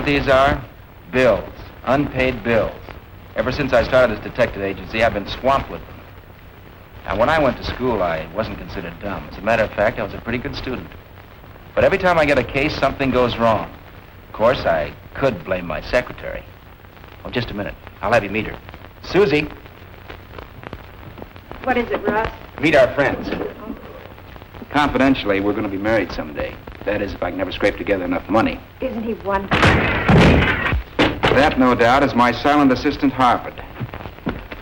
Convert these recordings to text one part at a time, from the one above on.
what these are? Bills. Unpaid bills. Ever since I started this detective agency, I've been swamped with them. Now, when I went to school, I wasn't considered dumb. As a matter of fact, I was a pretty good student. But every time I get a case, something goes wrong. Of course, I could blame my secretary. Oh, just a minute. I'll have you meet her. Susie. What is it, Russ? Meet our friends. Confidentially, we're going to be married someday. That is, if I can ever scrape together enough money. Isn't he wonderful? That, no doubt, is my silent assistant, Harvard.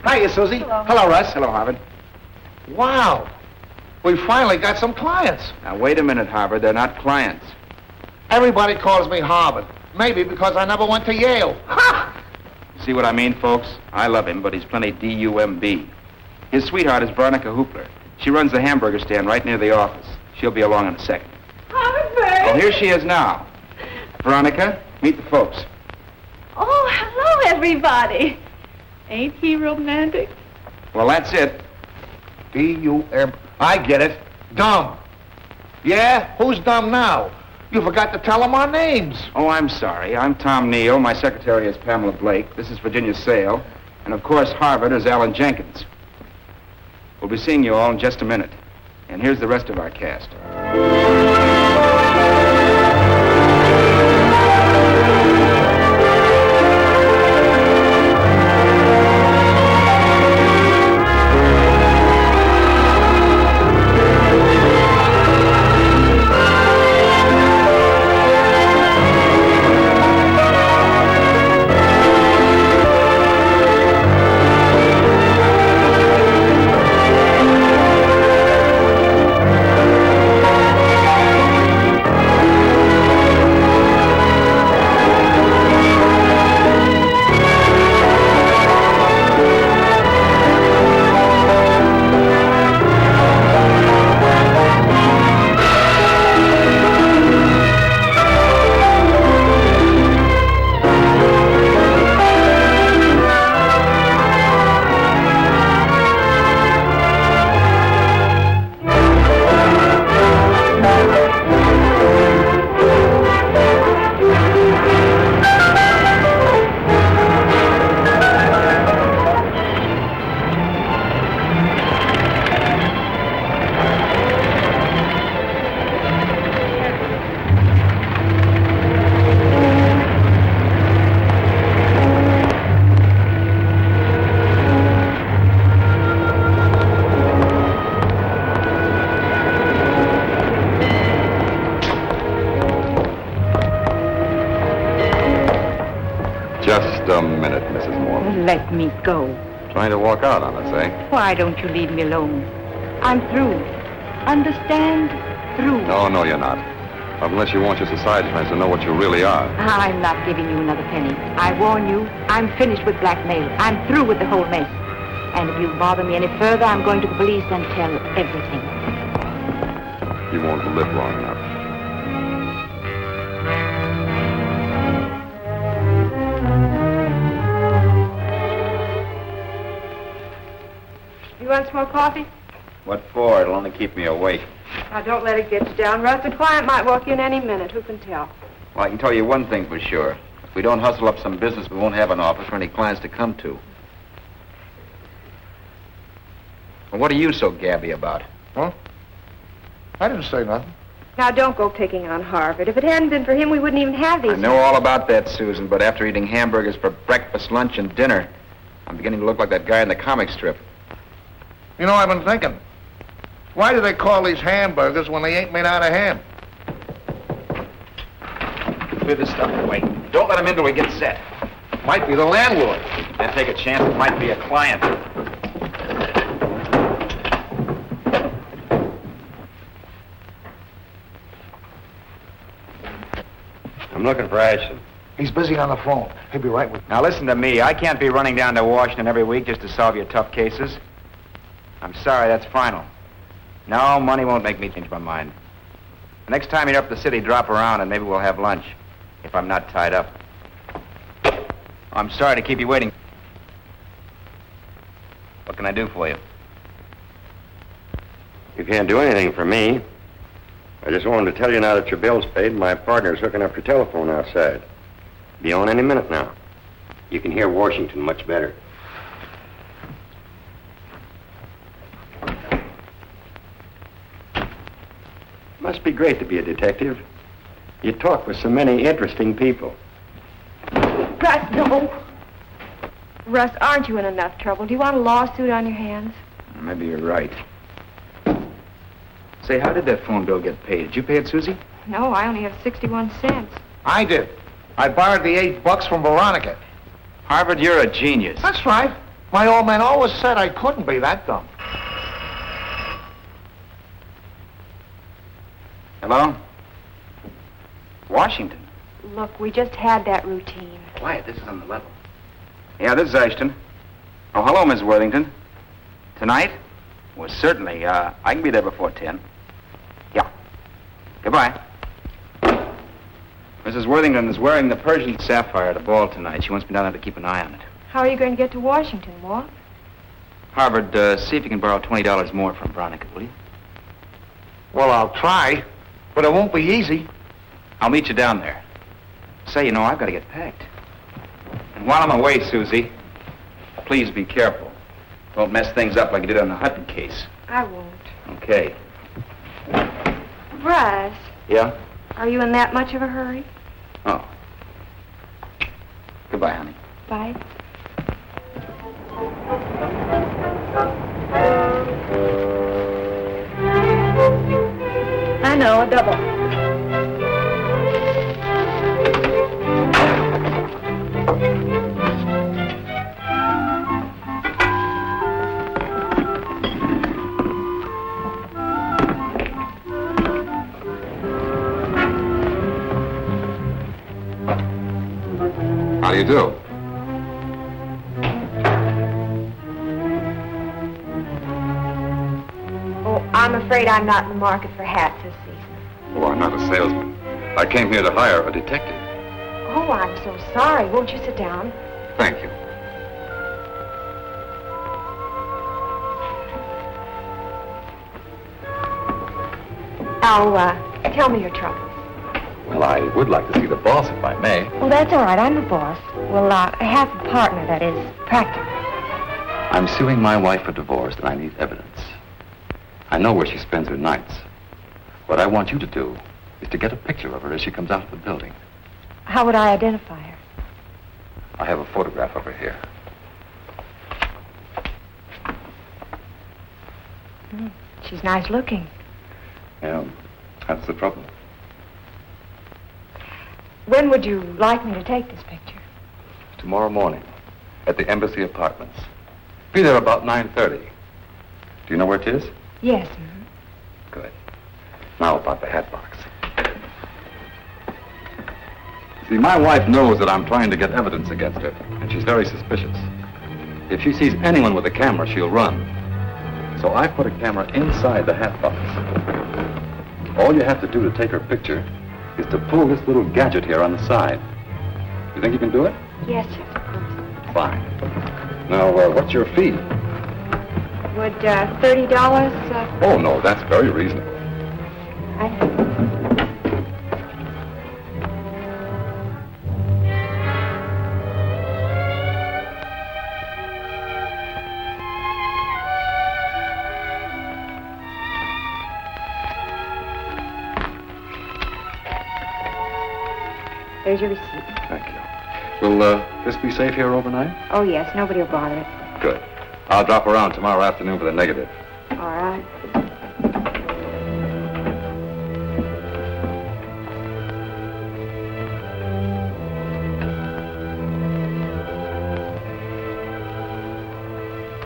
Hiya, Susie. Hello. Hello, Russ. Hello, Harvard. Wow. We finally got some clients. Now, wait a minute, Harvard. They're not clients. Everybody calls me Harvard. Maybe because I never went to Yale. Ha! See what I mean, folks? I love him, but he's plenty D-U-M-B. His sweetheart is Veronica Hoopler. She runs the hamburger stand right near the office. She'll be along in a second. Harvard! Oh, here she is now. Veronica, meet the folks. Oh, hello, everybody. Ain't he romantic? Well, that's it. D-U-M. I get it. Dumb. Yeah? Who's dumb now? You forgot to tell them our names. Oh, I'm sorry. I'm Tom Neal. My secretary is Pamela Blake. This is Virginia Sale. And, of course, Harvard is Allen Jenkins. We'll be seeing you all in just a minute. And here's the rest of our cast. Just a minute, Mrs. Moore. Let me go. Trying to walk out on us, eh? Why don't you leave me alone? I'm through. Understand? Through. No, you're not. Unless you want your society friends to know what you really are. I'm not giving you another penny. I warn you, I'm finished with blackmail. I'm through with the whole mess. And if you bother me any further, I'm going to the police and tell everything. You won't live long enough. You want some more coffee? What for? It'll only keep me awake. Now, don't let it get you down, Russ. The client might walk in any minute. Who can tell? Well, I can tell you one thing for sure. If we don't hustle up some business, we won't have an office for any clients to come to. Well, what are you so gabby about? Huh? I didn't say nothing. Now, don't go picking on Harvard. If it hadn't been for him, we wouldn't even have these. I know all about that, Susan, but after eating hamburgers for breakfast, lunch, and dinner, I'm beginning to look like that guy in the comic strip. You know, I've been thinking. Why do they call these hamburgers when they ain't made out of ham? Clear this stuff away. Don't let him in till we get set. Might be the landlord. Then take a chance it might be a client. I'm looking for Ashton. He's busy on the phone. He'll be right with me. Now listen to me. I can't be running down to Washington every week just to solve your tough cases. I'm sorry, that's final. No, money won't make me change my mind. Next time you're up the city, drop around and maybe we'll have lunch. If I'm not tied up. I'm sorry to keep you waiting. What can I do for you? You can't do anything for me. I just wanted to tell you now that your bill's paid, my partner's hooking up your telephone outside. Be on any minute now. You can hear Washington much better. Must be great to be a detective. You talk with so many interesting people. Russ, no. Russ, aren't you in enough trouble? Do you want a lawsuit on your hands? Maybe you're right. Say, how did that phone bill get paid? Did you pay it, Susie? No, I only have 61 cents. I did. I borrowed the $8 from Veronica. Harvard, you're a genius. That's right. My old man always said I couldn't be that dumb. Hello? Washington. Look, we just had that routine. Quiet, this is on the level. Yeah, this is Ashton. Oh, hello, Miss Worthington. Tonight? Well, certainly. I can be there before 10. Yeah. Goodbye. Mrs. Worthington is wearing the Persian sapphire at a ball tonight. She wants me down there to keep an eye on it. How are you going to get to Washington, Walt? Harvard, see if you can borrow $20 more from Veronica, will you? Well, I'll try, but it won't be easy. I'll meet you down there. Say, you know, I've got to get packed. And while I'm away, Susie, please be careful. Don't mess things up like you did on the Hutton case. I won't. Okay. Russ, Yeah? are you in that much of a hurry? Oh. Goodbye, honey. Bye. I know, a double. How do you do? Oh, I'm afraid I'm not in the market for hats this season. Oh, I'm not a salesman. I came here to hire a detective. Oh, I'm so sorry. Won't you sit down? Thank you. Now, tell me your trouble. Well, I would like to see the boss, if I may. Well, that's all right. I'm the boss. Well, I have a partner that is practical. I'm suing my wife for divorce, and I need evidence. I know where she spends her nights. What I want you to do is to get a picture of her as she comes out of the building. How would I identify her? I have a photograph of her here. She's nice looking. Yeah, that's the trouble. When would you like me to take this picture? Tomorrow morning, at the Embassy Apartments. Be there about 9:30. Do you know where it is? Yes. Good. Now about the hat box. See, my wife knows that I'm trying to get evidence against her, and she's very suspicious. If she sees anyone with a camera, she'll run. So I put a camera inside the hat box. All you have to do to take her picture is to pull this little gadget here on the side. You think you can do it? Yes, yes, of course. Fine. Now, what's your fee? Would $30? Oh, no, that's very reasonable. There's your receipt. Thank you. Will this be safe here overnight? Oh, yes. Nobody will bother it. Good. I'll drop around tomorrow afternoon for the negative. All right.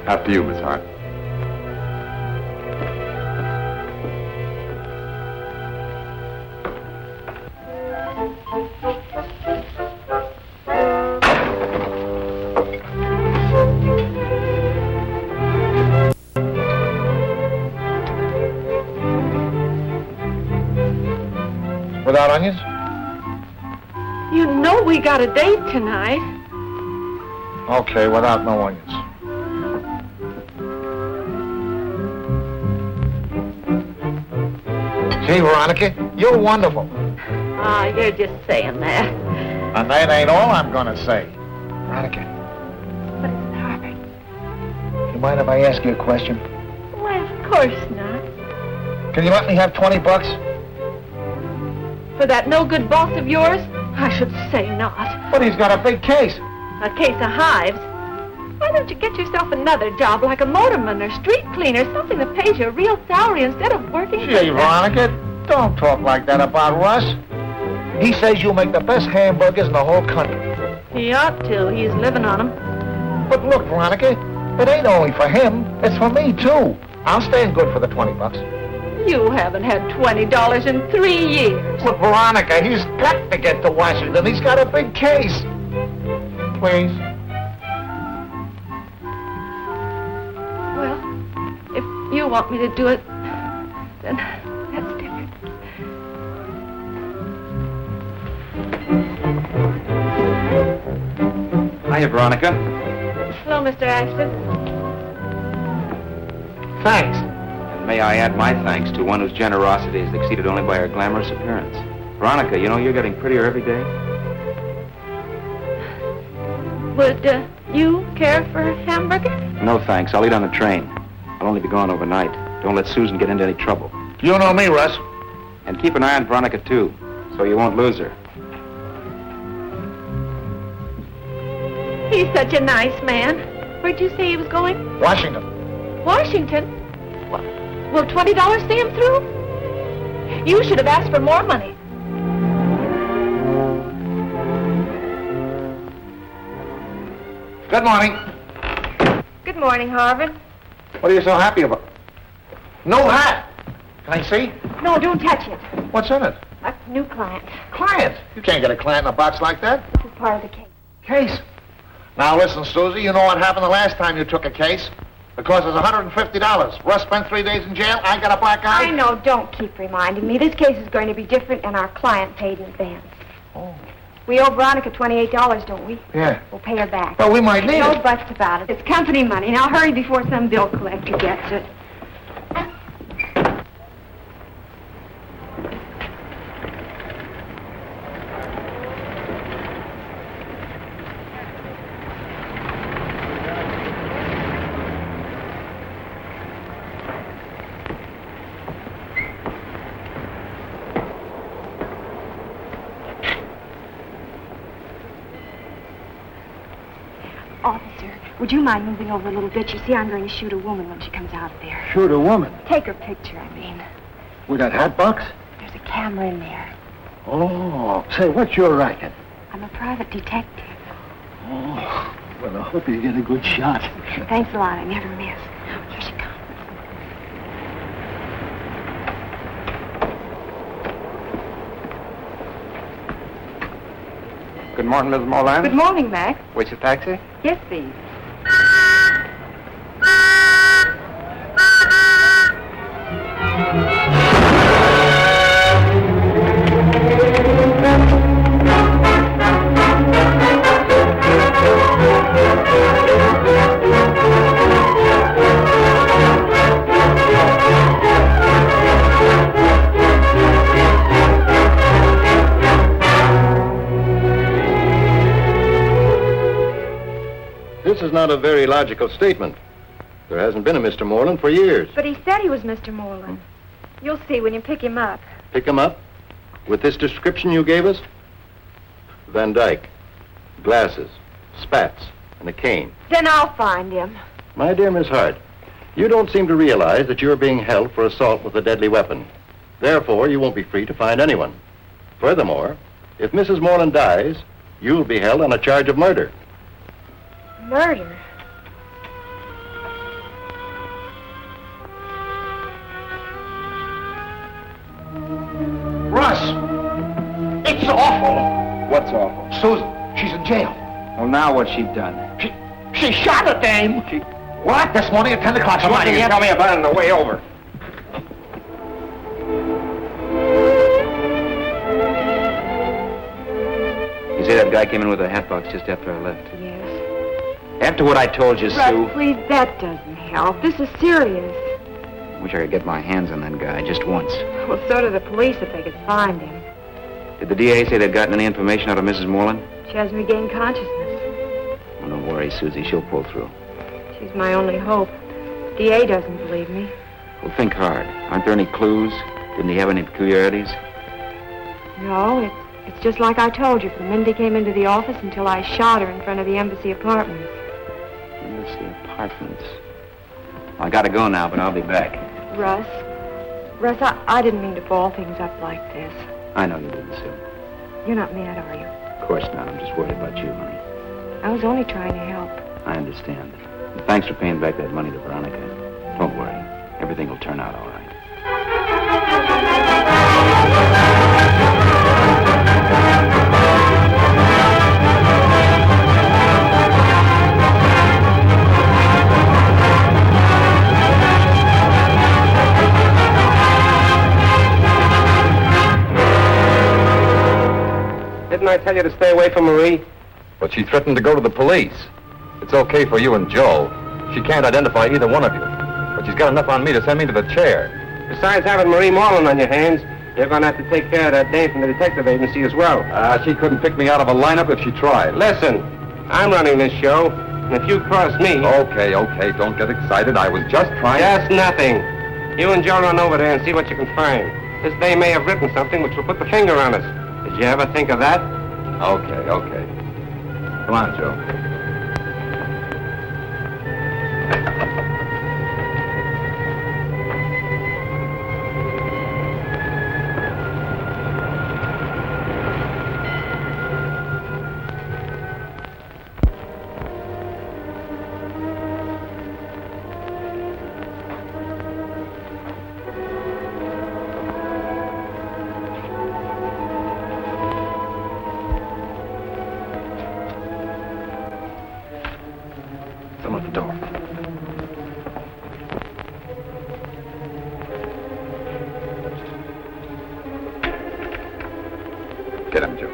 After you, Miss Hart. Without onions? You know we got a date tonight. Okay, without no onions. Gee, Veronica, you're wonderful. Ah, you're just saying that. And that ain't all I'm gonna say. Veronica, What is it, Harvard? you mind if I ask you a question? Why, of course not. Can you let me have $20? For that no-good boss of yours? I should say not. But he's got a big case. A case of hives. Why don't you get yourself another job like a motorman or street cleaner, something that pays you a real salary instead of working? Gee, Veronica, don't talk like that about Russ. He says you make the best hamburgers in the whole country. He ought to. He's living on them. But look, Veronica, it ain't only for him. It's for me, too. I'll stand good for the $20. You haven't had $20 in 3 years. Look, Veronica, he's got to get to Washington. He's got a big case. Please. Well, if you want me to do it, then that's different. Hiya, Veronica. Hello, Mr. Ashton. Thanks. And may I add my thanks to one whose generosity is exceeded only by her glamorous appearance. Veronica, you know you're getting prettier every day. Would you care for a hamburger? No thanks. I'll eat on the train. I'll only be gone overnight. Don't let Susan get into any trouble. You know me, Russ. And keep an eye on Veronica, too, so you won't lose her. He's such a nice man. Where'd you say he was going? Washington. Washington? Will $20 see him through? You should have asked for more money. Good morning. Good morning, Harvard. What are you so happy about? No hat. Can I see? No, don't touch it. What's in it? A new client. Client. You can't get a client in a box like that. This is part of the case. Case. Now listen, Susie, you know what happened the last time you took a case? The cost was $150. Russ spent 3 days in jail. I got a black eye. I know. Don't keep reminding me. This case is going to be different, and our client paid in advance. Oh. We owe Veronica $28, don't we? Yeah. We'll pay her back. Well, we might need No it. buts about it. It's company money. Now hurry before some bill collector gets it. Officer, would you mind moving over a little bit? You see, I'm going to shoot a woman when she comes out of there. Shoot a woman. Take her picture, I mean. With that hat box? There's a camera in there. Oh, say, what's your racket? I'm a private detective. Oh, well, I hope you get a good shot. Thanks a lot. I never miss. Here she comes. Good morning, Mrs. Molan. Good morning, Mac. Which a taxi? Yes, please. This is not a very logical statement. There hasn't been a Mr. Moreland for years. But he said he was Mr. Moreland. You'll see when you pick him up. Pick him up? With this description you gave us? Van Dyke, glasses, spats, and a cane. Then I'll find him. My dear Miss Hart, you don't seem to realize that you're being held for assault with a deadly weapon. Therefore, you won't be free to find anyone. Furthermore, if Mrs. Moreland dies, you'll be held on a charge of murder. Murder? Russ! It's awful. What's awful? Susan, she's in jail. Well, now what's she done? She shot a dame. What? This morning at 10 o'clock. Come on, you can tell me about it on the way over. You say that guy came in with a hat box just after I left? Yes. After what I told you, Russ, Sue. please, that doesn't help. This is serious. Wish I could get my hands on that guy just once. Well, so do the police if they could find him. Did the DA say they'd gotten any information out of Mrs. Moreland? She hasn't regained consciousness. Well, don't worry, Susie. She'll pull through. She's my only hope. DA doesn't believe me. Well, think hard. Aren't there any clues? Didn't he have any peculiarities? No, it's just like I told you from the minute he came into the office until I shot her in front of the embassy apartments. Embassy apartments. I gotta go now, but I'll be back. Russ, I didn't mean to ball things up like this. I know you didn't, Sue. You're not mad, are you? Of course not. I'm just worried about you, honey. I was only trying to help. I understand. And thanks for paying back that money to Veronica. Don't worry. Everything will turn out all right. Didn't I tell you to stay away from Marie? But she threatened to go to the police. It's okay for you and Joe. She can't identify either one of you. But she's got enough on me to send me to the chair. Besides having Marie Moreland on your hands, you're going to have to take care of that dame from the detective agency as well. She couldn't pick me out of a lineup if she tried. Listen, I'm running this show, and if you cross me... Okay, don't get excited. I was just trying... Just nothing. You and Joe run over there and see what you can find. This dame may have written something which will put the finger on us. Did you ever think of that? Okay. Come on, Joe. Someone at the door. Get him, Joe.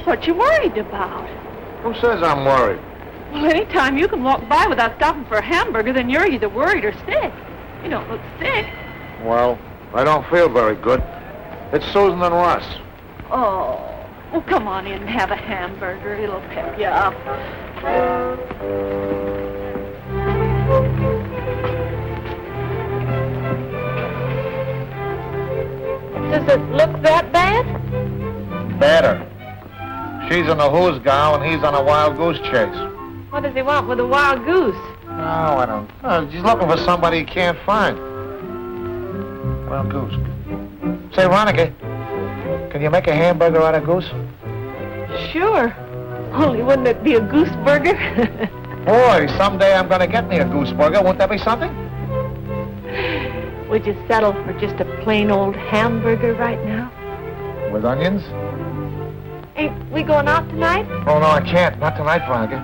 What you worried about? Who says I'm worried? Well, anytime you can walk by without stopping for a hamburger, then you're either worried or sick. You don't look sick. Well, I don't feel very good. It's Susan and Russ. Oh, well, come on in and have a hamburger. It'll pep you up. Does it look that bad? Better. She's in a who's gown and he's on a wild goose chase. What does he want with a wild goose? No, I don't. He's looking for somebody he can't find. Wild goose. Say, Veronica, can you make a hamburger out of goose? Sure. Only wouldn't it be a goose burger? Boy, someday I'm going to get me a goose burger. Won't that be something? Would you settle for just a plain old hamburger right now? With onions? Ain't we going out tonight? Oh, no, I can't. Not tonight, Veronica.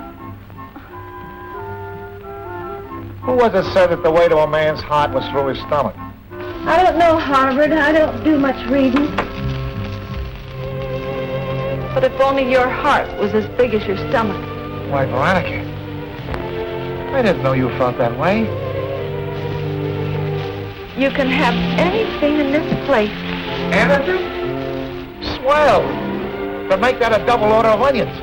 Who was it said that the way to a man's heart was through his stomach? I don't know, Harvard. I don't do much reading. But if only your heart was as big as your stomach. Why, Veronica, I didn't know you felt that way. You can have anything in this place. Anything? Swell. But make that a double order of onions.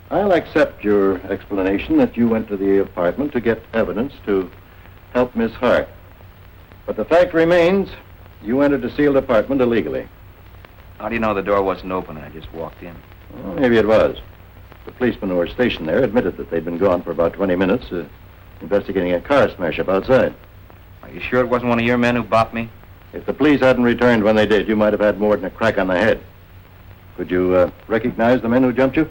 I'll accept your explanation that you went to the apartment to get evidence to help Miss Hart. But the fact remains You entered a sealed apartment illegally. How do you know the door wasn't open and I just walked in? Well, maybe it was. The policemen who were stationed there admitted that they'd been gone for about 20 minutes, investigating a car smash-up outside. Are you sure it wasn't one of your men who bopped me? If the police hadn't returned when they did, you might have had more than a crack on the head. Could you recognize the men who jumped you?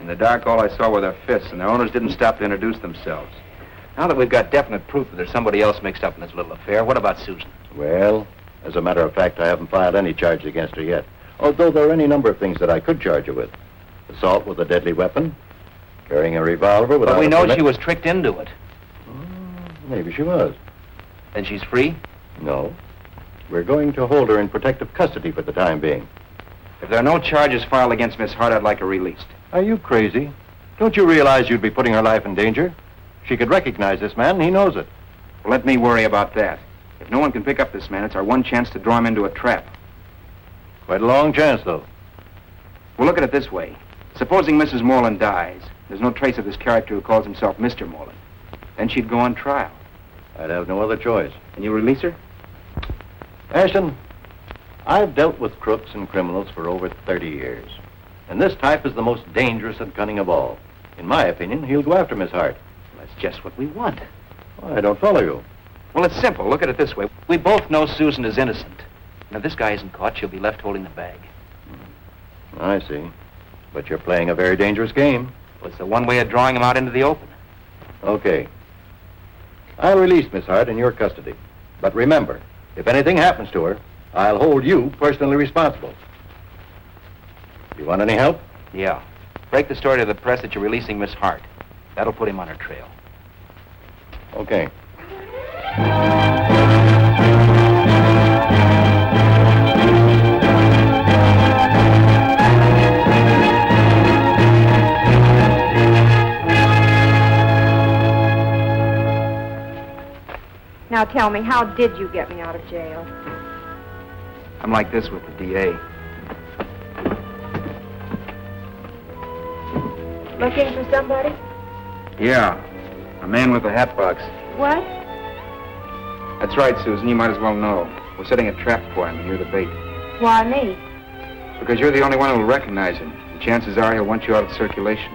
In the dark, all I saw were their fists, and their owners didn't stop to introduce themselves. Now that we've got definite proof that there's somebody else mixed up in this little affair, what about Susan? Well, as a matter of fact, I haven't filed any charges against her yet. Although there are any number of things that I could charge her with. Assault with a deadly weapon, carrying a revolver without... But we know she was tricked into it. Maybe she was. Then she's free? No. We're going to hold her in protective custody for the time being. If there are no charges filed against Miss Hart, I'd like her released. Are you crazy? Don't you realize you'd be putting her life in danger? She could recognize this man, and he knows it. Well, let me worry about that. If no one can pick up this man, it's our one chance to draw him into a trap. Quite a long chance, though. Well, look at it this way. Supposing Mrs. Moreland dies, there's no trace of this character who calls himself Mr. Moreland. Then she'd go on trial. I'd have no other choice. Can you release her? Ashton, I've dealt with crooks and criminals for over 30 years. And this type is the most dangerous and cunning of all. In my opinion, he'll go after Miss Hart. That's just what we want. Well, I don't follow you. Well, it's simple. Look at it this way. We both know Susan is innocent. And if this guy isn't caught, she'll be left holding the bag. I see. But you're playing a very dangerous game. Well, it's the one way of drawing him out into the open. Okay. I'll release Miss Hart in your custody. But remember, if anything happens to her, I'll hold you personally responsible. You want any help? Yeah. Break the story to the press that you're releasing Miss Hart. That'll put him on her trail. Okay. Now tell me, how did you get me out of jail? I'm like this with the DA. Looking for somebody? Yeah. A man with a hat box. What? That's right, Susan. You might as well know. We're setting a trap for him, and you're the bait. Why me? Because you're the only one who'll recognize him. And chances are he'll want you out of circulation.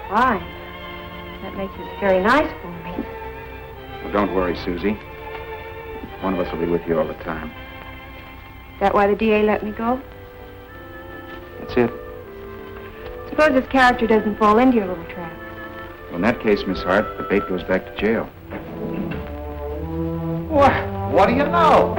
Fine. That makes it very nice for me. Well, don't worry, Susie. One of us will be with you all the time. Is that why the DA let me go? That's it. Suppose this character doesn't fall into your little trap. Well, in that case, Miss Hart, the bait goes back to jail. What do you know?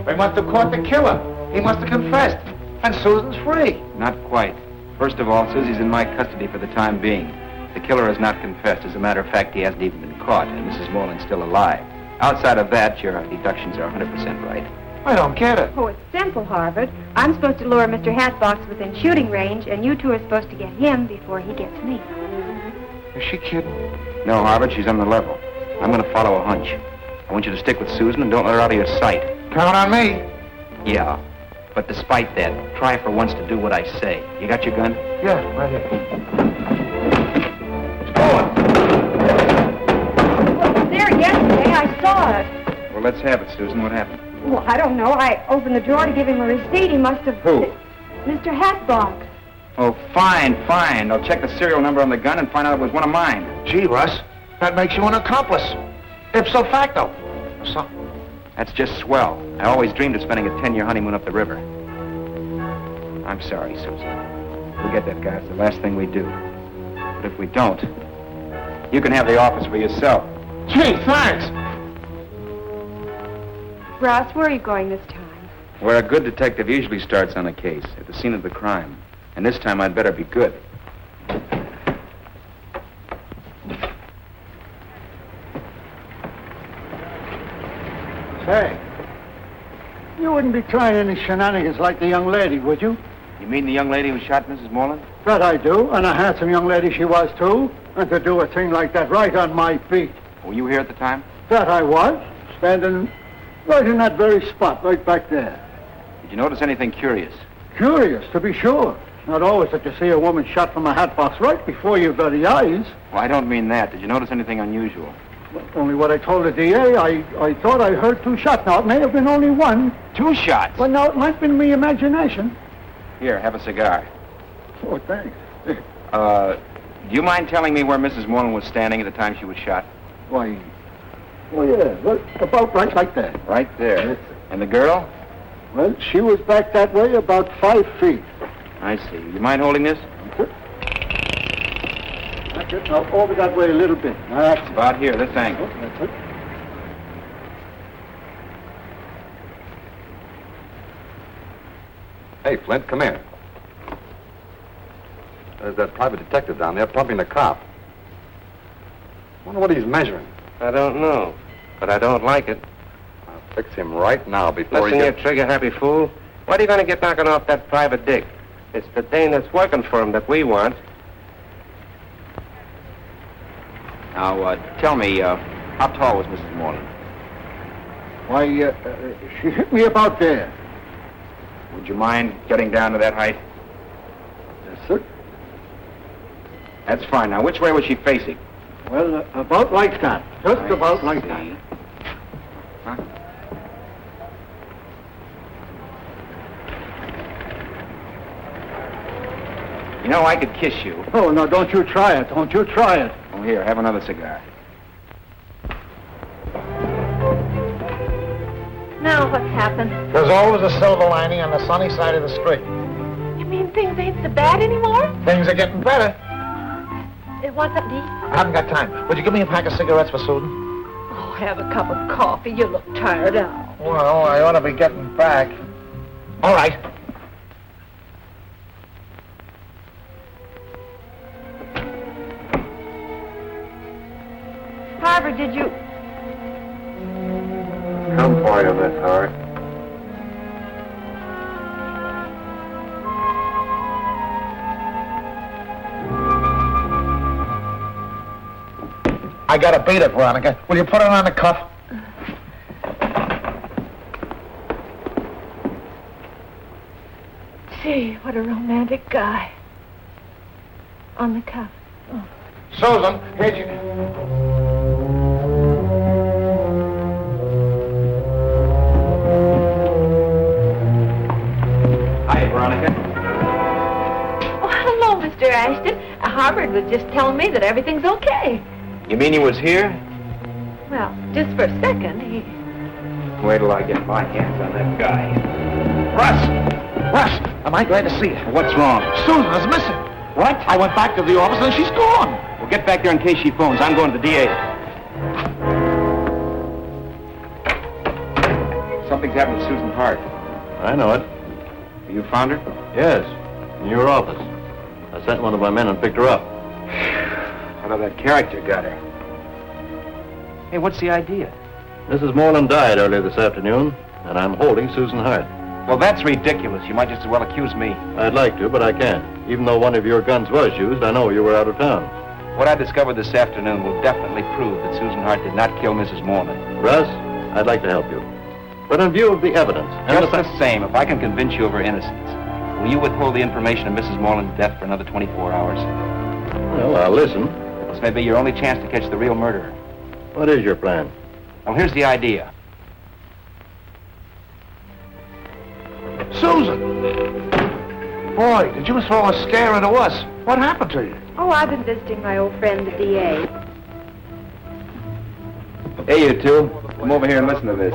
They must have caught the killer. He must have confessed. And Susan's free. Not quite. First of all, Susie's in my custody for the time being. The killer has not confessed. As a matter of fact, he hasn't even been caught, and Mrs. Moreland's still alive. Outside of that, your deductions are 100% right. I don't get it. Oh, it's simple, Harvard. I'm supposed to lure Mr. Hatbox within shooting range, and you two are supposed to get him before he gets me. Is she kidding? No, Harvard, she's on the level. I'm going to follow a hunch. I want you to stick with Susan and don't let her out of your sight. Count on me. Yeah, but despite that, try for once to do what I say. You got your gun? Yeah, right here. There yesterday, I saw it. Well, let's have it, Susan. What happened? Well, I don't know. I opened the drawer to give him a receipt. He must have... Who? Mr. Hatbox. Oh, fine. I'll check the serial number on the gun and find out it was one of mine. Gee, Russ, that makes you an accomplice. Ipso facto. Or something. That's just swell. I always dreamed of spending a 10-year honeymoon up the river. I'm sorry, Susan. We'll get that guy. It's the last thing we do. But if we don't, you can have the office for yourself. Gee, thanks. Russ, where are you going this time? Where a good detective usually starts on a case, at the scene of the crime. And this time I'd better be good. Say, you wouldn't be trying any shenanigans like the young lady, would you? You mean the young lady who shot Mrs. Moreland? That I do, and a handsome young lady she was, too. And to do a thing like that right on my feet. Were you here at the time? That I was, standing right in that very spot, right back there. Did you notice anything curious? Curious, to be sure. It's not always that you see a woman shot from a hat box right before your very eyes. Well, I don't mean that. Did you notice anything unusual? Only what I told the DA, I thought I heard 2 shots. Now, it may have been only one. 2 shots? Well, now, it might have been me imagination. Here, have a cigar. Oh, thanks. Do you mind telling me where Mrs. Moreland was standing at the time she was shot? Why, oh, yeah, well, about right like that. Right there. And the girl? Well, she was back that way about 5 feet. I see. You mind holding this? That's it. Now, over that way a little bit. That's it. About here, this angle. Oh, that's it. Hey, Flint, come here. There's that private detective down there pumping the cop. Wonder what he's measuring. I don't know, but I don't like it. I'll fix him right now before Listen he here, gets... trigger-happy fool. What are you going to get knocking off that private dick? It's the dame that's working for him that we want. Now, tell me, how tall was Mrs. Moreland? Why, she hit me about there. Would you mind getting down to that height? Yes, sir. That's fine. Now, which way was she facing? Well, about like that. Just I about like see. that. Huh? You know, I could kiss you. Oh, no, don't you try it. Don't you try it. Oh, here, have another cigar. Now what's happened? There's always a silver lining on the sunny side of the street. You mean things ain't so bad anymore? Things are getting better. It wasn't deep. I haven't got time. Would you give me a pack of cigarettes for Susan? Oh, have a cup of coffee. You look tired out. Well, I ought to be getting back. All right. Harvard, did you... Come for you, Miss Hart. I gotta beat it, Veronica. Will you put it on the cuff? Gee, what a romantic guy. On the cuff. Oh. Susan, here you... Hi, Veronica. Oh, hello, Mr. Ashton. Harvard was just telling me that everything's okay. You mean he was here? Well, just for a second, he... Wait till I get my hands on that guy. Russ, am I glad to see you? What's wrong? Susan is missing. What? I went back to the office and she's gone. Well, get back there in case she phones. I'm going to the DA. Something's happened to Susan Hart. I know it. You found her? Yes, in your office. I sent one of my men and picked her up. I know that character got her. Hey, what's the idea? Mrs. Moreland died earlier this afternoon, and I'm holding Susan Hart. Well, that's ridiculous. You might just as well accuse me. I'd like to, but I can't. Even though one of your guns was used, I know you were out of town. What I discovered this afternoon will definitely prove that Susan Hart did not kill Mrs. Moreland. Russ, I'd like to help you. But in view of the evidence... Just the same, if I can convince you of her innocence, will you withhold the information of Mrs. Moreland's death for another 24 hours? Well, I'll listen. This may be your only chance to catch the real murderer. What is your plan? Well, here's the idea. Susan! Boy, did you throw a scare into us. What happened to you? Oh, I've been visiting my old friend, the DA. Hey, you two. Come over here and listen to this.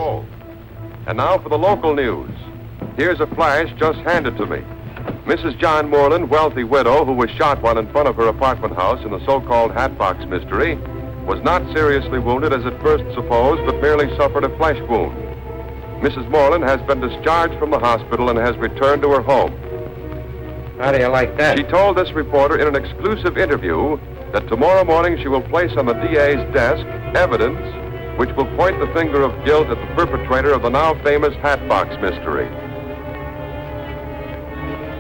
And now for the local news. Here's a flash just handed to me. Mrs. John Moreland, wealthy widow who was shot while in front of her apartment house in the so-called Hatbox mystery, was not seriously wounded as at first supposed, but merely suffered a flesh wound. Mrs. Moreland has been discharged from the hospital and has returned to her home. How do you like that? She told this reporter in an exclusive interview that tomorrow morning she will place on the DA's desk evidence which will point the finger of guilt at the perpetrator of the now famous Hatbox mystery.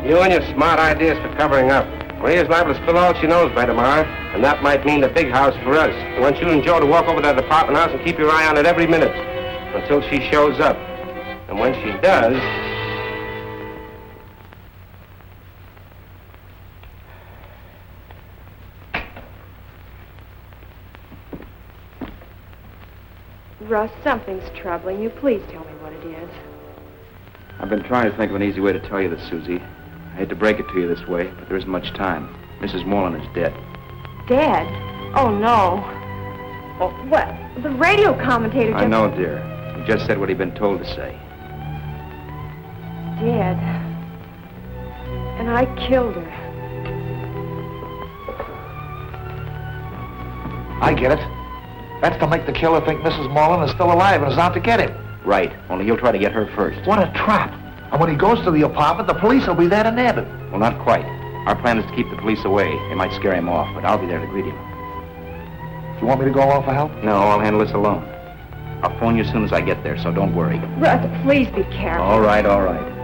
You and your smart ideas for covering up. Maria's liable to spill all she knows by tomorrow, and that might mean the big house for us. I want you and Joe to walk over to that apartment house and keep your eye on it every minute until she shows up. And when she does... Russ, something's troubling you. Please tell me what it is. I've been trying to think of an easy way to tell you this, Susie. I hate to break it to you this way, but there isn't much time. Mrs. Moreland is dead. Dead? Oh, no. Oh, well, the radio commentator just... I know, dear. He just said what he'd been told to say. Dead. And I killed her. I get it. That's to make the killer think Mrs. Moreland is still alive and is out to get him. Right, only he'll try to get her first. What a trap. And when he goes to the apartment, the police will be there to nab him. Well, not quite. Our plan is to keep the police away. They might scare him off, but I'll be there to greet him. You want me to go along for help? No, I'll handle this alone. I'll phone you as soon as I get there, so don't worry. Russ, please be careful. All right.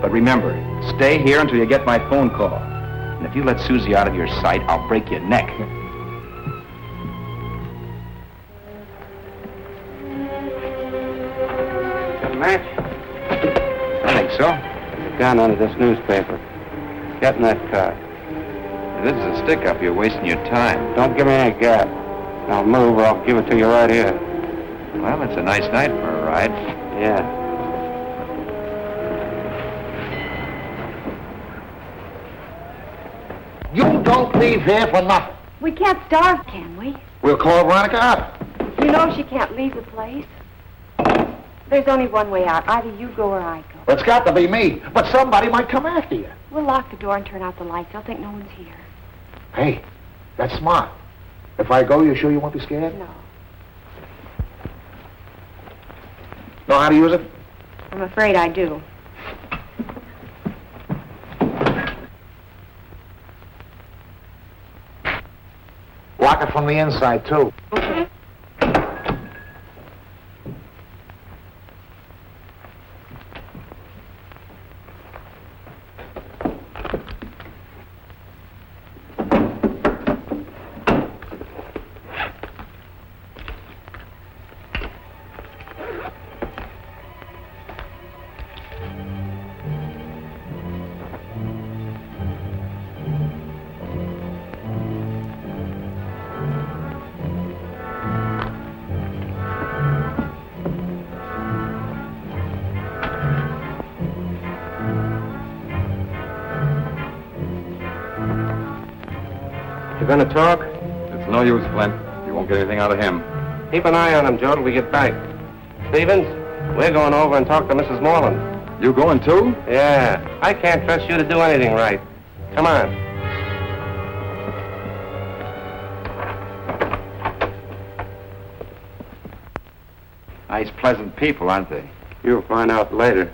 But remember, stay here until you get my phone call. And if you let Susie out of your sight, I'll break your neck. Got a match? I think so. There's a gun under this newspaper. Get in that car. This is a stick-up. You're wasting your time. Don't give me any gap. I'll move or I'll give it to you right here. Well, it's a nice night for a ride. Yeah. You don't leave here for nothing. We can't starve, can we? We'll call Veronica up. You know she can't leave the place. There's only one way out. Either you go or I go. It's got to be me. But somebody might come after you. We'll lock the door and turn out the lights. They'll think no one's here. Hey, that's smart. If I go, you sure you won't be scared? No. Know how to use it? I'm afraid I do. Lock it from the inside, too. Okay. You gonna talk? It's no use, Flint. You won't get anything out of him. Keep an eye on him, Joe, till we get back. Stevens, we're going over and talk to Mrs. Moreland. You going too? Yeah. I can't trust you to do anything right. Come on. Nice, pleasant people, aren't they? You'll find out later.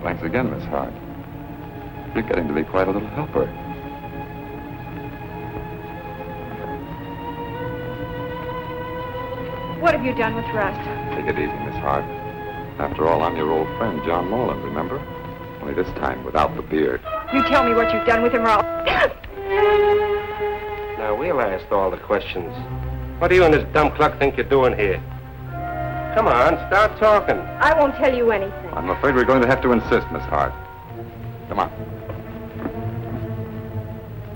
Thanks again, Miss Hart. You're getting to be quite a little helper. What have you done with Russ? Take it easy, Miss Hart. After all, I'm your old friend, John Moreland, remember? Only this time without the beard. You tell me what you've done with him, or I'll... Now, we'll ask all the questions. What do you and this dumb cluck think you're doing here? Come on, start talking. I won't tell you anything. I'm afraid we're going to have to insist, Miss Hart. Come on.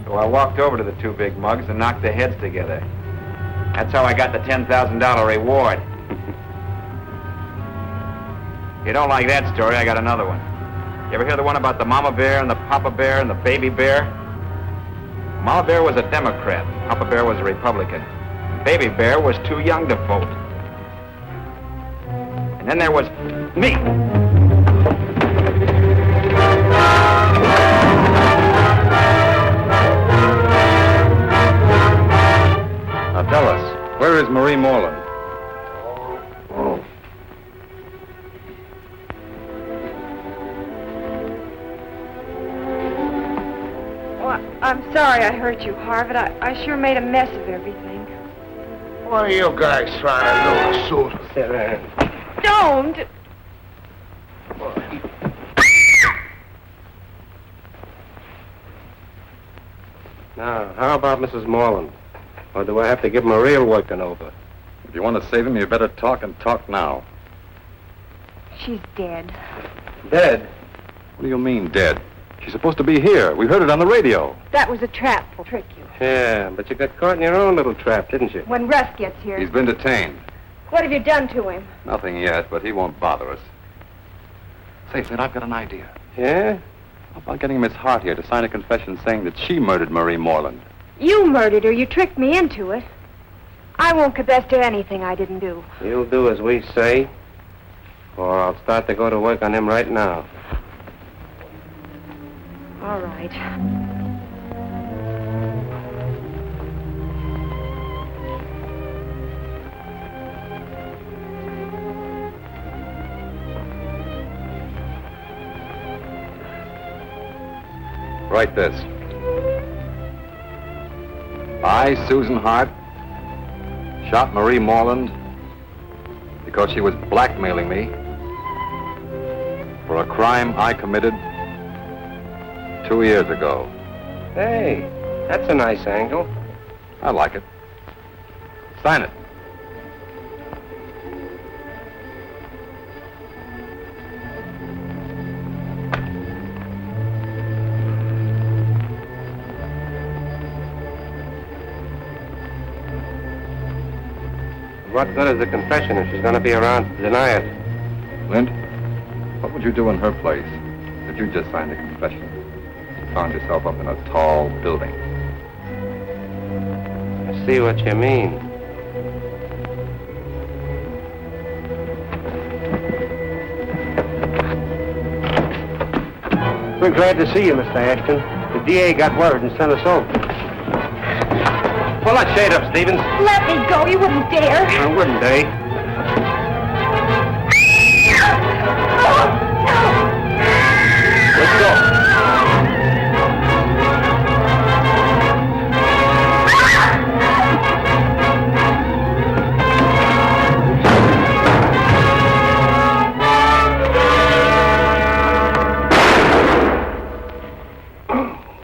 So I walked over to the two big mugs and knocked their heads together. That's how I got the $10,000 reward. If you don't like that story, I got another one. You ever hear the one about the mama bear and the papa bear and the baby bear? Mama bear was a Democrat. Papa bear was a Republican. Baby bear was too young to vote. And then there was me. Now tell us, where is Marie Moreland? I'm sorry I hurt you, Harvard. I sure made a mess of everything. What are you guys trying to do, Susan? Sit down. Don't! Now, how about Mrs. Moreland? Or do I have to give him a real working over? If you want to save him, you better talk and talk now. She's dead. Dead? What do you mean, dead? She's supposed to be here. We heard it on the radio. That was a trap to trick you. Yeah, but you got caught in your own little trap, didn't you? When Russ gets here. He's been detained. What have you done to him? Nothing yet, but he won't bother us. Say, Flint, I've got an idea. Yeah? How about getting Miss Hart here to sign a confession saying that she murdered Marie Moreland? You murdered her. You tricked me into it. I won't confess to anything I didn't do. You'll do as we say, or I'll start to go to work on him right now. All right. Write this. I, Susan Hart, shot Marie Moreland because she was blackmailing me for a crime I committed 2 years ago. Hey, that's a nice angle. I like it. Sign it. What good is the confession if she's going to be around to deny it? Lint, what would you do in her place if you just signed a confession? You found yourself up in a tall building. I see what you mean. We're glad to see you, Mr. Ashton. The DA got word and sent us over. Pull that shade up, Stevens. Let me go. You wouldn't dare. I wouldn't, eh? Let's go.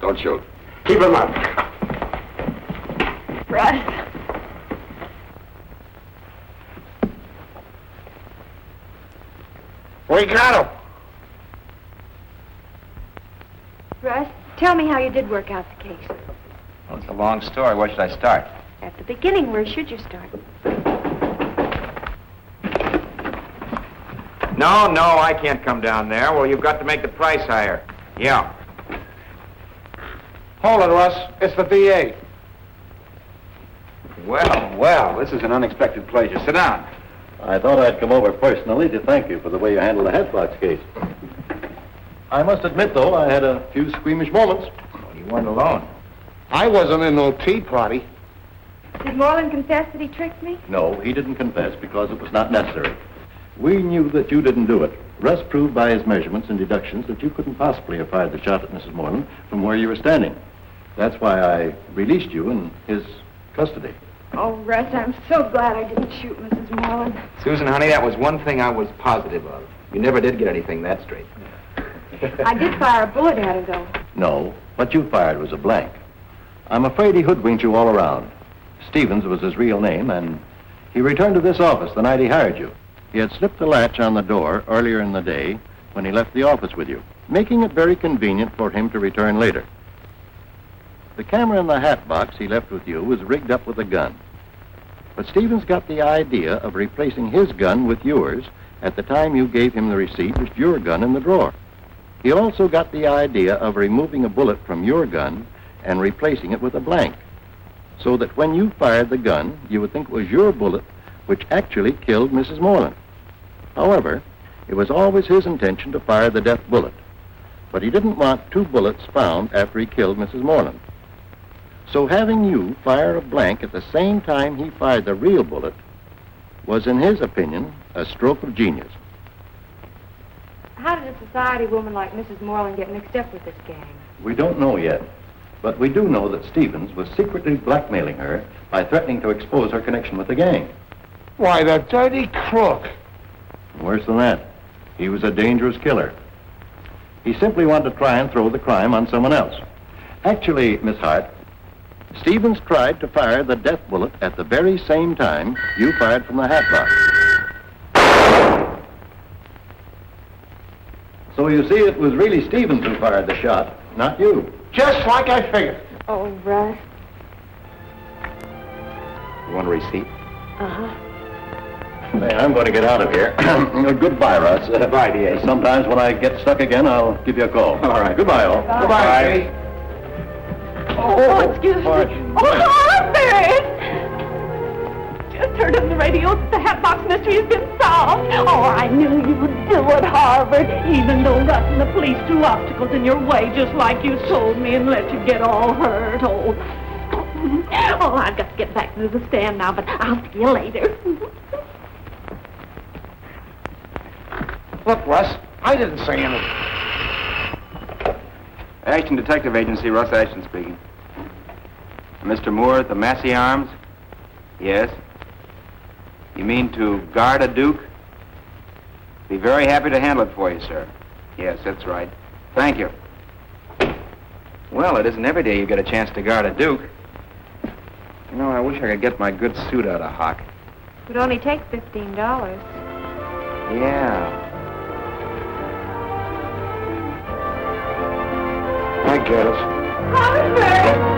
Don't shoot. Keep him up. Russ. We got him. Russ, tell me how you did work out the case. Well, it's a long story. Where should I start? At the beginning, where should you start? No, I can't come down there. Well, you've got to make the price higher. Yeah. Hold it, Russ. It's the DA. Well, this is an unexpected pleasure. Sit down. I thought I'd come over personally to thank you for the way you handled the Hatbox case. I must admit, though, I had a few squeamish moments. Well, you weren't alone. I wasn't in no tea party. Did Moreland confess that he tricked me? No, he didn't confess because it was not necessary. We knew that you didn't do it. Russ proved by his measurements and deductions that you couldn't possibly have fired the shot at Mrs. Moreland from where you were standing. That's why I released you in his custody. Oh, Russ, I'm so glad I didn't shoot Mrs. Moreland. Susan, honey, that was one thing I was positive of. You never did get anything that straight. I did fire a bullet at her, though. No, what you fired was a blank. I'm afraid he hoodwinked you all around. Stevens was his real name, and he returned to this office the night he hired you. He had slipped the latch on the door earlier in the day when he left the office with you, making it very convenient for him to return later. The camera in the hat box he left with you was rigged up with a gun. But Stevens got the idea of replacing his gun with yours at the time you gave him the receipt with your gun in the drawer. He also got the idea of removing a bullet from your gun and replacing it with a blank, so that when you fired the gun, you would think it was your bullet which actually killed Mrs. Moreland. However, it was always his intention to fire the death bullet, but he didn't want 2 bullets found after he killed Mrs. Moreland. So having you fire a blank at the same time he fired the real bullet was, in his opinion, a stroke of genius. How did a society woman like Mrs. Moreland get mixed up with this gang? We don't know yet, but we do know that Stevens was secretly blackmailing her by threatening to expose her connection with the gang. Why, the dirty crook. Worse than that, he was a dangerous killer. He simply wanted to try and throw the crime on someone else. Actually, Miss Hart, Stevens tried to fire the death bullet at the very same time you fired from the hat box. So you see, it was really Stevens who fired the shot, not you. Just like I figured. Oh, Russ. You want a receipt? Uh-huh. Hey, I'm going to get out of here. Goodbye, Russ. Goodbye, D.A. Sometimes when I get stuck again, I'll give you a call. All right. Goodbye, all. Bye. Goodbye, Eddie. Oh, excuse me. Marge. Oh, Harvard! Just heard on the radio that the Hatbox mystery has been solved. Oh, I knew you would do it, Harvard, even though Russ and the police threw obstacles in your way, just like you told me, and let you get all hurt. Oh, I've got to get back to the stand now, but I'll see you later. Look, Russ, I didn't say anything. Action Detective Agency, Russ Ashton speaking. Mr. Moore at the Massey Arms? Yes. You mean to guard a duke? Be very happy to handle it for you, sir. Yes, that's right. Thank you. Well, it isn't every day you get a chance to guard a duke. You know, I wish I could get my good suit out of hock. It would only take $15. Yeah. I guess. Harvard!